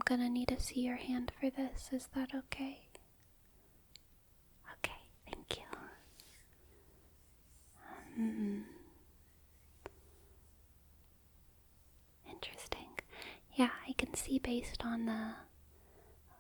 gonna need to see your hand for this. Is that okay? Okay, thank you. Interesting. Yeah, I can see based on the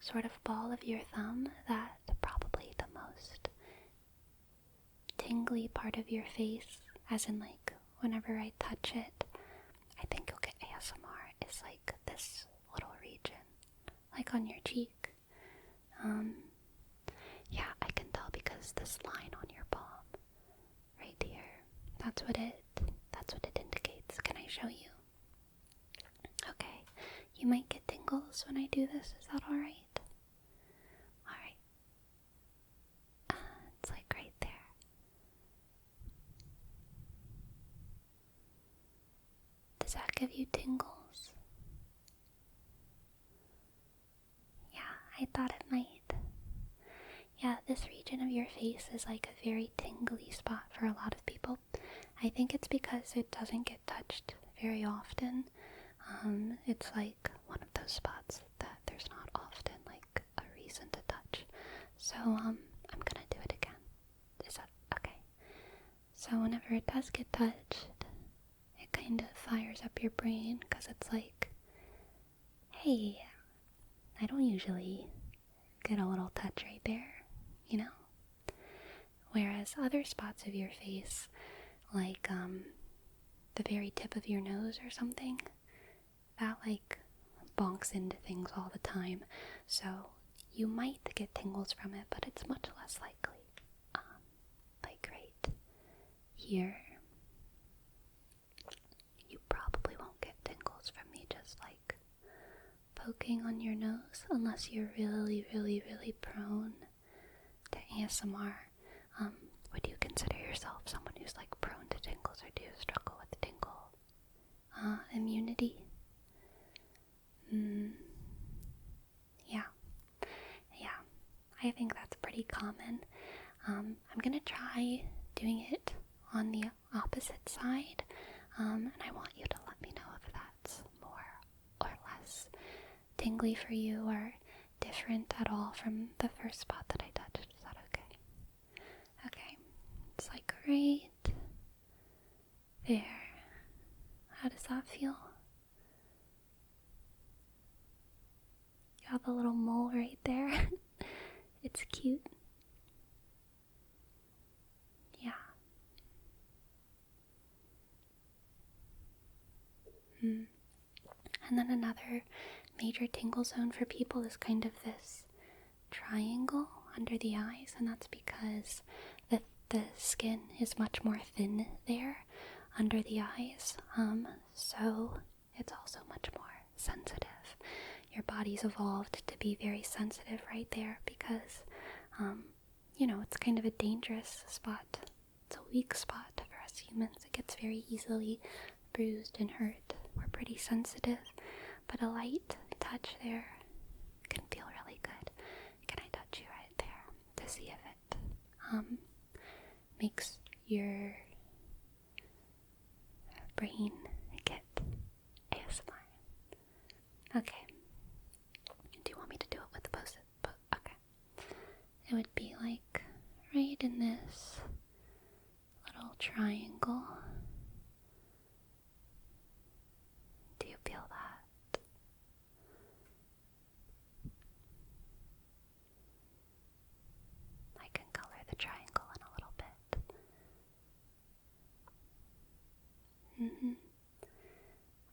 sort of ball of your thumb that probably the most tingly part of your face, as in like whenever I touch it, I think you'll get ASMR, is like this little region, like on your cheek. Yeah, I can tell because this line on your palm, right here, that's what it indicates. Can I show you? Okay, you might get tingles when I do this. Is that alright? Alright. It's like right there. Does that give you tingles? Yeah, I thought it might. Yeah, this region of your face is like a very tingly spot for a lot of people. I think it's because it doesn't get touched very often. It's like one of those spots that there's not often like a reason to touch. So, I'm gonna do it again. Is that okay? So whenever it does get touched, it kind of fires up your brain because it's like, hey, I don't usually get a little touch right there, you know? Whereas other spots of your face, like the very tip of your nose or something, that like bonks into things all the time. So you might get tingles from it, but it's much less likely. Like right here, you probably won't get tingles from me just like poking on your nose, unless you're really, really, really prone to ASMR. Would you consider yourself someone who's like prone to tingles, or do you struggle with tingle immunity? Yeah, I think that's pretty common. I'm gonna try doing it on the opposite side, and I want you to let me know if that's more or less tingly for you, or different at all from the first spot that I touched. Is that okay? Okay, it's like right there. How does that feel? You have a little mole right there. It's cute. Yeah. And then another major tingle zone for people is kind of this triangle under the eyes, and that's because the skin is much more thin there under the eyes, so it's also much more sensitive. Your body's evolved to be very sensitive right there because, it's kind of a dangerous spot. It's a weak spot for us humans. It gets very easily bruised and hurt. We're pretty sensitive, but a light touch there can feel really good. Can I touch you right there to see if it makes your brain get ASMR? Okay. Do you want me to do it with the post-it? Okay. It would be like right in this little triangle. Do you feel that? I can color the triangle in a little bit.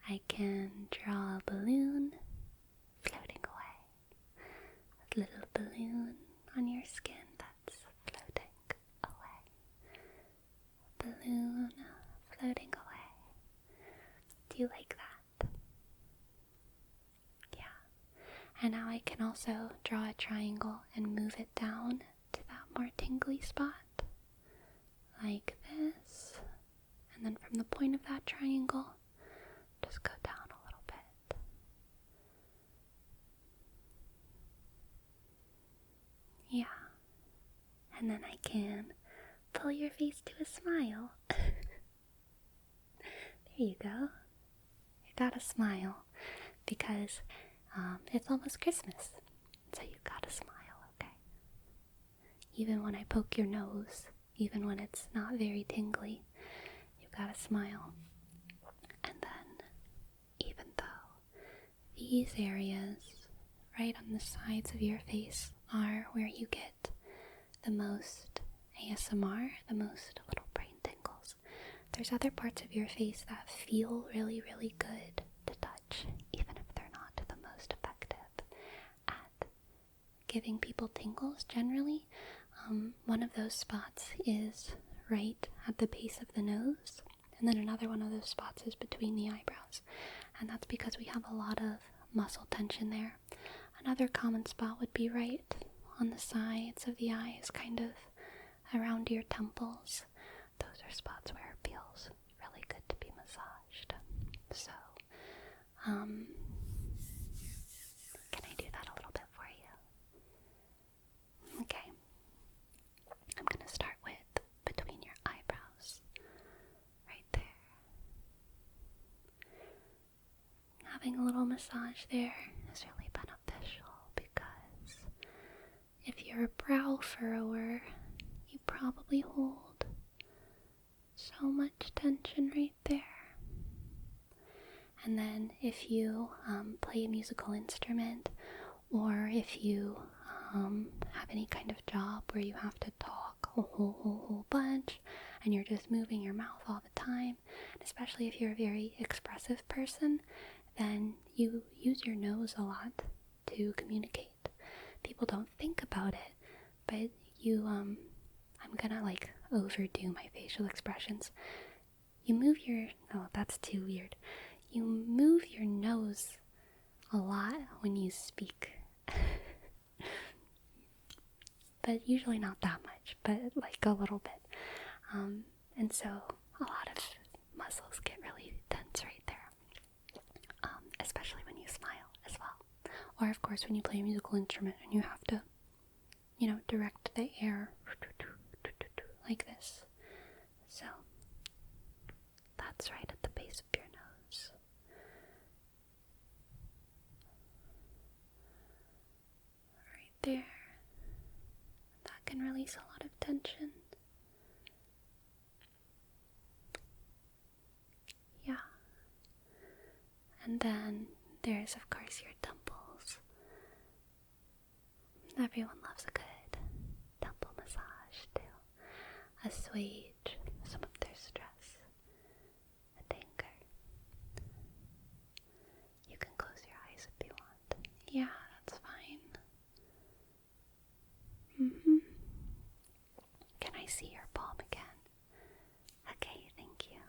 I can draw a balloon floating away. A little balloon on your skin that's floating away. Balloon floating away. Do you like that? Yeah. And now I can also draw a triangle and move it down to that more tingly spot. Like this. And then from the point of that triangle, just go down a little bit. Yeah. And then I can pull your face to a smile. There you go. You got a smile. Because It's almost Christmas, so you gotta smile, okay? Even when I poke your nose, even when it's not very tingly, you gotta smile. And then, even though these areas right on the sides of your face are where you get the most ASMR, the most little brain tingles, there's other parts of your face that feel really, really good to touch, even if they're not the most effective at giving people tingles generally. One of those spots is right at the base of the nose, and then another one of those spots is between the eyebrows, and that's because we have a lot of muscle tension there. Another common spot would be right on the sides of the eyes, kind of around your temples. Those are spots where it feels really good to be massaged. So, can I do that a little bit for you? Okay. I'm going to start with between your eyebrows, right there. Having a little massage there is really beneficial because if you're a brow furrower, you probably hold so much tension right there. And then if you play a musical instrument, or if you have any kind of job where you have to talk a whole bunch and you're just moving your mouth all the time, and especially if you're a very expressive person, then you use your nose a lot to communicate. People don't think about it, but I'm gonna overdo my facial expressions. You move that's too weird. You move your nose a lot when you speak. But usually not that much, but like a little bit. And so a lot of muscles get really tense right there. Especially when you smile as well. Or of course when you play a musical instrument and you have to, direct the air like this. So that's right at the base of your nose. Right there. That can release a lot of tension. Yeah. And then there's of course your temples. Everyone loves a good temple massage to assuage some of their stress and anger. You can close your eyes if you want. Yeah, that's fine. Can I see your palm again? Okay, thank you.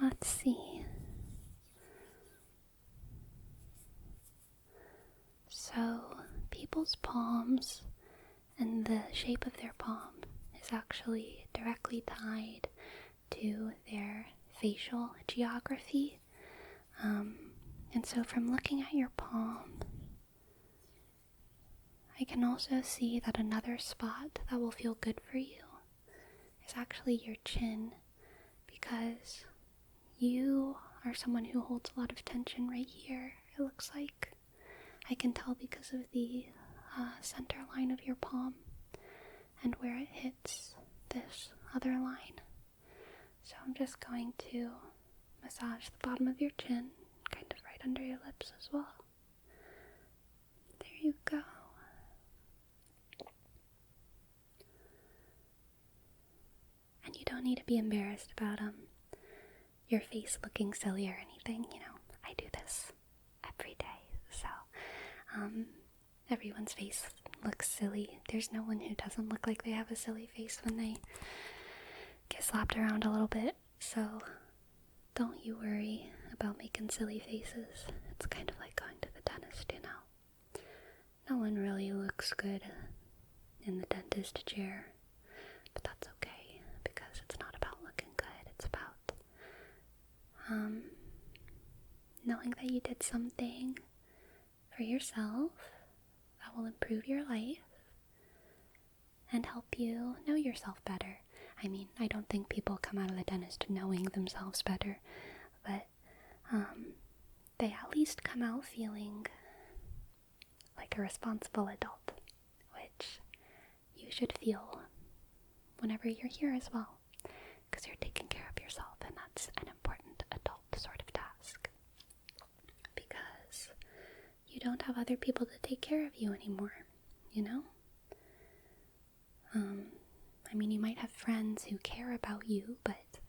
Let's see. So, people's palms and the shape of their palm is actually directly tied to their facial geography. And so from looking at your palm, I can also see that another spot that will feel good for you is actually your chin, because you are someone who holds a lot of tension right here, it looks like. I can tell because of the center line of your palm and where it hits this other line. So I'm just going to massage the bottom of your chin, kind of right under your lips as well. There you go. And you don't need to be embarrassed about your face looking silly or anything. I do this every day, so everyone's face looks silly. There's no one who doesn't look like they have a silly face when they get slapped around a little bit, so don't you worry about making silly faces. It's kind of like going to the dentist, No one really looks good in the dentist chair, but that's okay, because it's not about looking good. It's about knowing that you did something for yourself that will improve your life and help you know yourself better. I mean, I don't think people come out of the dentist knowing themselves better, but they at least come out feeling like a responsible adult, which you should feel whenever you're here as well, because you're taking care of yourself, and that's an important adult sort of task. Because you don't have other people to take care of you anymore, you know? You might have friends who care about you, but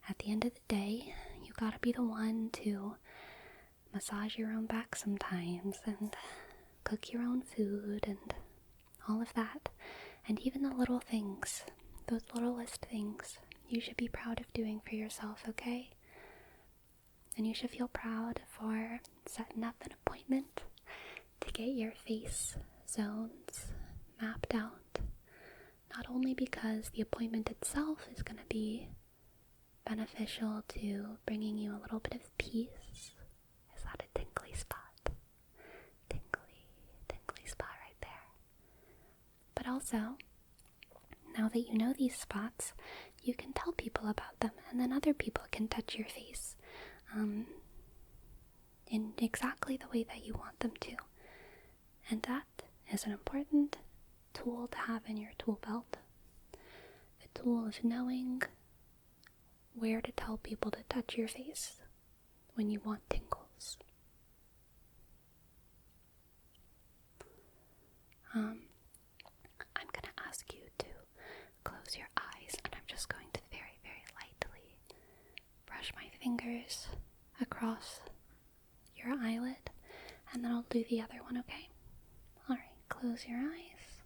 at the end of the day, you gotta be the one to massage your own back sometimes, and cook your own food, and all of that. And even the little things, those littlest things, you should be proud of doing for yourself, okay? And you should feel proud for setting up an appointment to get your face zones mapped out. Not only because the appointment itself is going to be beneficial to bringing you a little bit of peace. Is that a tingly spot? Tingly spot right there. But also, now that you know these spots, you can tell people about them, and then other people can touch your face in exactly the way that you want them to. And that is an important tool to have in your tool belt. The tool of knowing where to tell people to touch your face when you want tingles. I'm going to ask you to close your eyes, and I'm just going to very, very lightly brush my fingers across your eyelid, and then I'll do the other one, okay? Alright, close your eyes,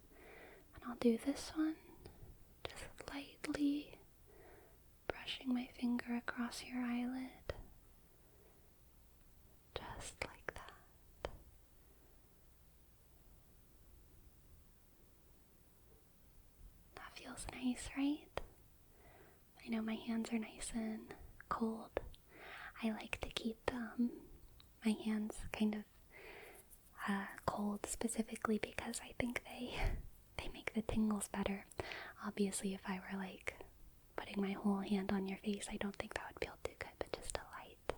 and I'll do this one, just lightly brushing my finger across your eyelid, just like that. That feels nice, right? I know my hands are nice and cold. I like to keep my hands kind of cold specifically because I think they make the tingles better. Obviously, if I were like putting my whole hand on your face, I don't think that would feel too good, but just a light,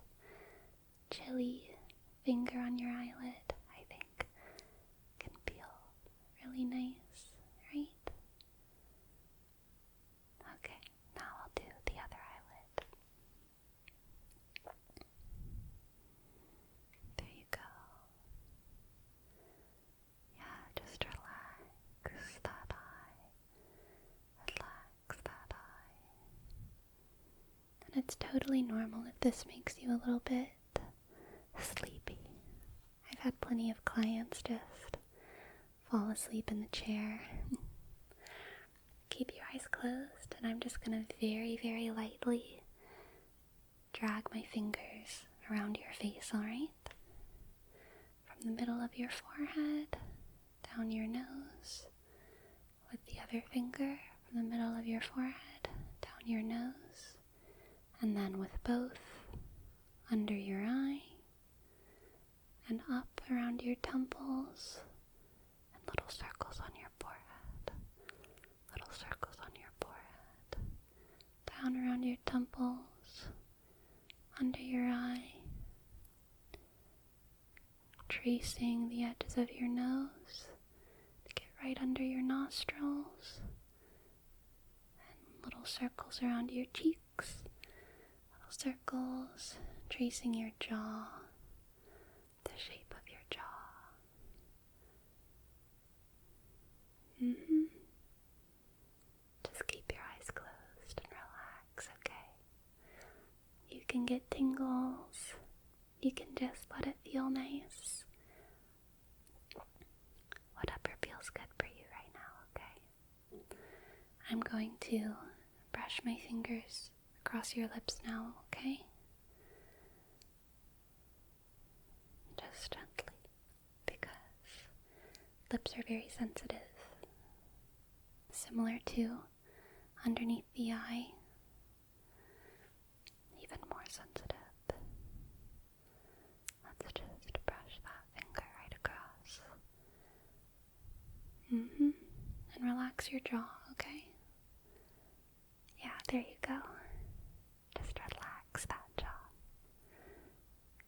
chilly finger on your eyelid, I think can feel really nice, right? Okay, now I'll do the other eyelid. There you go. Yeah, just relax that eye. Relax that eye. And it's totally normal if this makes you a little bit sleepy. I've had plenty of clients just fall asleep in the chair. Keep your eyes closed, and I'm just going to very, very lightly drag my fingers around your face, alright? From the middle of your forehead, down your nose, with the other finger, from the middle of your forehead, down your nose, and then with both, under your eye, and up around your temples, and little circles on your forehead, little circles on your forehead, down around your temples, under your eye, tracing the edges of your nose to get right under your nostrils, and little circles around your cheeks, little circles tracing your jaw, the shape of your jaw. Just keep your eyes closed and relax, okay? You can get tingles. You can just let it feel nice. Whatever feels good for you right now, okay? I'm going to brush my fingers across your lips now, okay? Just gently, because lips are very sensitive. Similar to underneath the eye, even more sensitive. Let's just brush that finger right across. And relax your jaw, okay? Yeah, there you go. Just relax that jaw.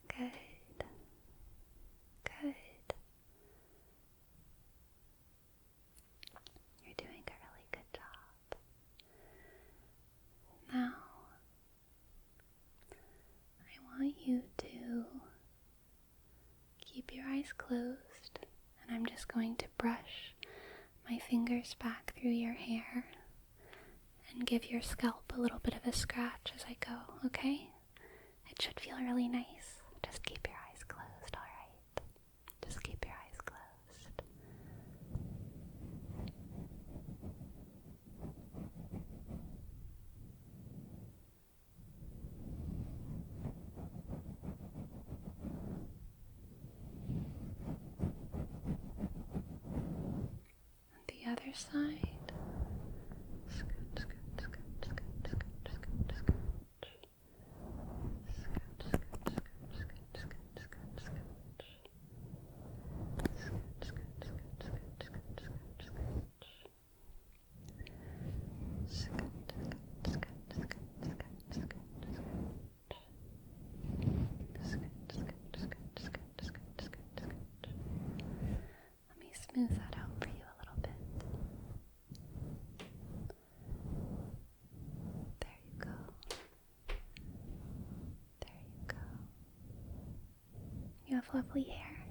Good. keep your eyes closed, and I'm just going to brush my fingers back through your hair and give your scalp a little bit of a scratch as I go, okay? It should feel really nice. Just keep your eyes closed, alright? Just keep your eyes closed. The other side. Let me smooth that out for you a little bit. There you go. There you go. You have lovely hair.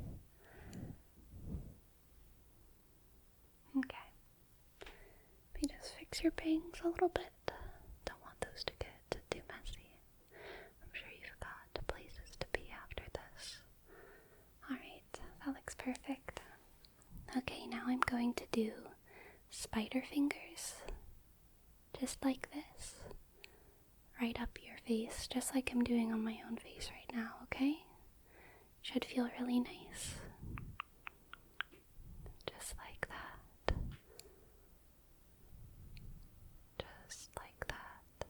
Okay. Let me just fix your bangs a little bit. Don't want those to get too messy. I'm sure you've got places to be after this. Alright, that looks perfect. Okay, now I'm going to do spider fingers. Just like this. Right up your face, just like I'm doing on my own face right now, okay? Should feel really nice. Just like that. Just like that.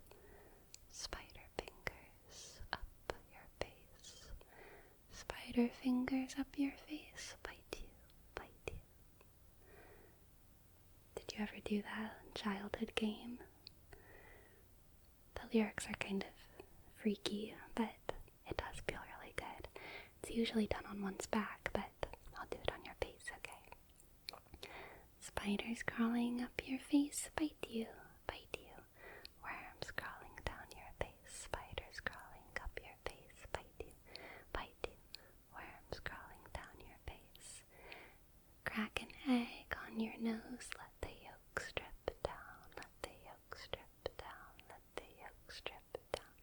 Spider fingers up your face. Spider fingers up your face. Bite you, bite you. Did you ever do that childhood game? The lyrics are kind of freaky, but it does feel really good. It's usually done on one's back, but I'll do it on your face, okay? Spiders crawling up your face, bite you, bite you. Worms crawling down your face, spiders crawling up your face, bite you, bite you. Worms crawling down your face. Crack an egg on your nose, let the yolk strip down, let the yolk strip down, let the yolk strip down.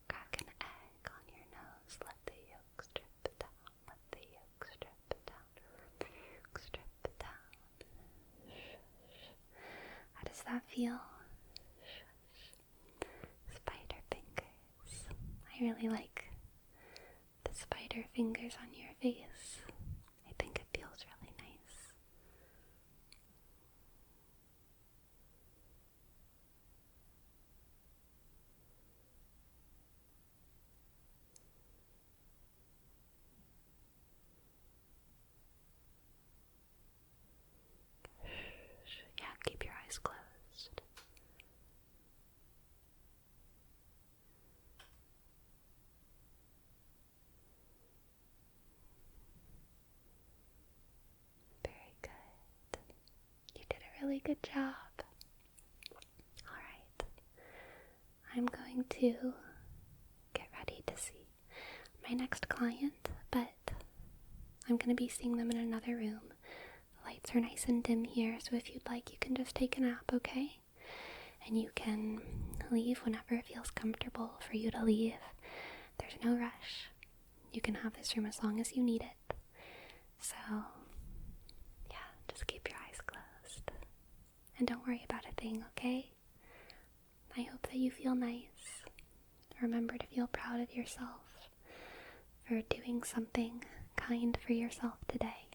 Crack an egg on your nose, let the yolk strip down, let the yolk strip down, let the yolk strip down. How does that feel? Spider fingers. I really like the spider fingers on your face. I think it feels really nice. Yeah, keep your eyes closed. Very good. You did a really good job. Alright. I'm going to get ready to see my next client, but I'm going to be seeing them in another room. The lights are nice and dim here, so if you'd like, you can just take a nap, okay? And you can leave whenever it feels comfortable for you to leave. There's no rush. You can have this room as long as you need it. So, yeah, just keep your eyes closed. And don't worry about a thing, okay? I hope that you feel nice. Remember to feel proud of yourself for doing something kind for yourself today.